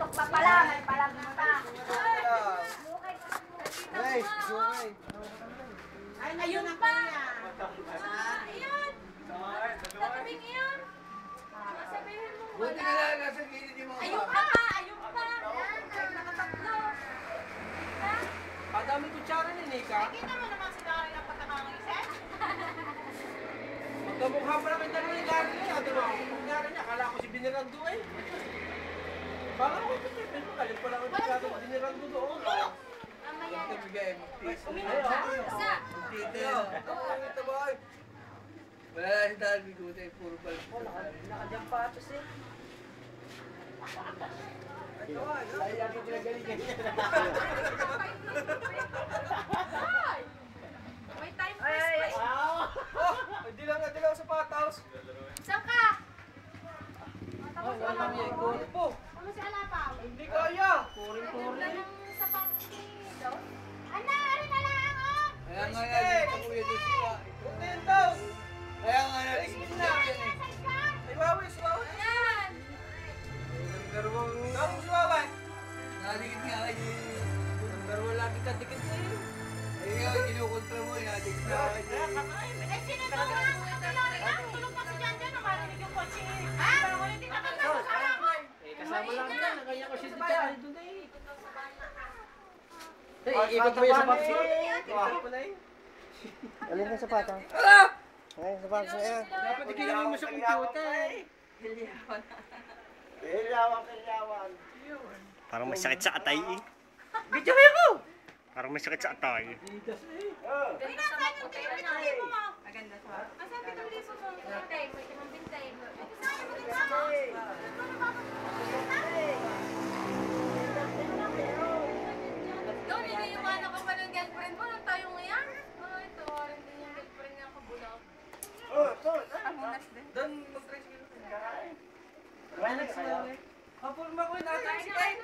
Papalangan, palang mata. Ay, okay. Ay, ayun pa. Ayun. Sabihin iyon. Sabihin mo. Buti ka lang nasa gilid yung mga Ayun pa, ayun pa. Nakatatlo. Padami kutsara ni Nika. Kita mo naman si Dari ng pagkakangisip? Magkamukha pa naman dalawa ni Gary niya. Ano ba? Kung Gary niya, akala ko si Binirando eh. Baka ako ito, pero galing pa lang ang pagkado si Binirando doon. Mamaya na. Bigay, mag-peace. Uminom ka? Isa. Mag-titil. Ito ba? Wala na si Darby ko tayo, puro balik. Nakajampatos eh. Lagi ako pinagalingan niya. May time first pa. Hindi lang sa pataws. Saan ka? Ay, wala niya. Ikuha po. Ano si Alapaw? Hindi kaya. Ganda ng sapatos ni Daw. Ana, ano na lang oh! Kaya nga yan, ito kuya doon sila. Putin daw. Kaya nga naligid na. Ay, wawis. Ayan! Ang suwaway. Naligid nga kayo. Pero wala kita dikit na yun. Ay, nga, kinukontra mo. Naligid na kayo. Eh, sino to nga sa kapilari lang? Tulog pa si Janjan na marinig yung kotse. Ha? Pero hindi nakatapos sa ako. Kasama lang yan. Kaya ko siya dito. Ay, doon na eh. Ikot mo yung sapatos mo. Ikot mo na eh. Alin yung sapatos? Ay, sapatos na yan. Dapat ikilamin mo sa computer. Hilyawan. Parang may sakit sa atay eh. Video ko! Parang may sakit sa atay. Bigas eh. Nasaan yung pinag-libo mo? Maganda sa mga. Nasaan pinag-libo mo? Bintay, may timang bintay. Nasaan yung bintay mo? Doon, iniiwanan ka pa ng girlfriend mo. Nang tayo ngayon? Oh, ito. Rin din yung girlfriend niya kabulak. Doon, mag-try siguro. Relax na eh. Kapulma ko yung natay si Kyle.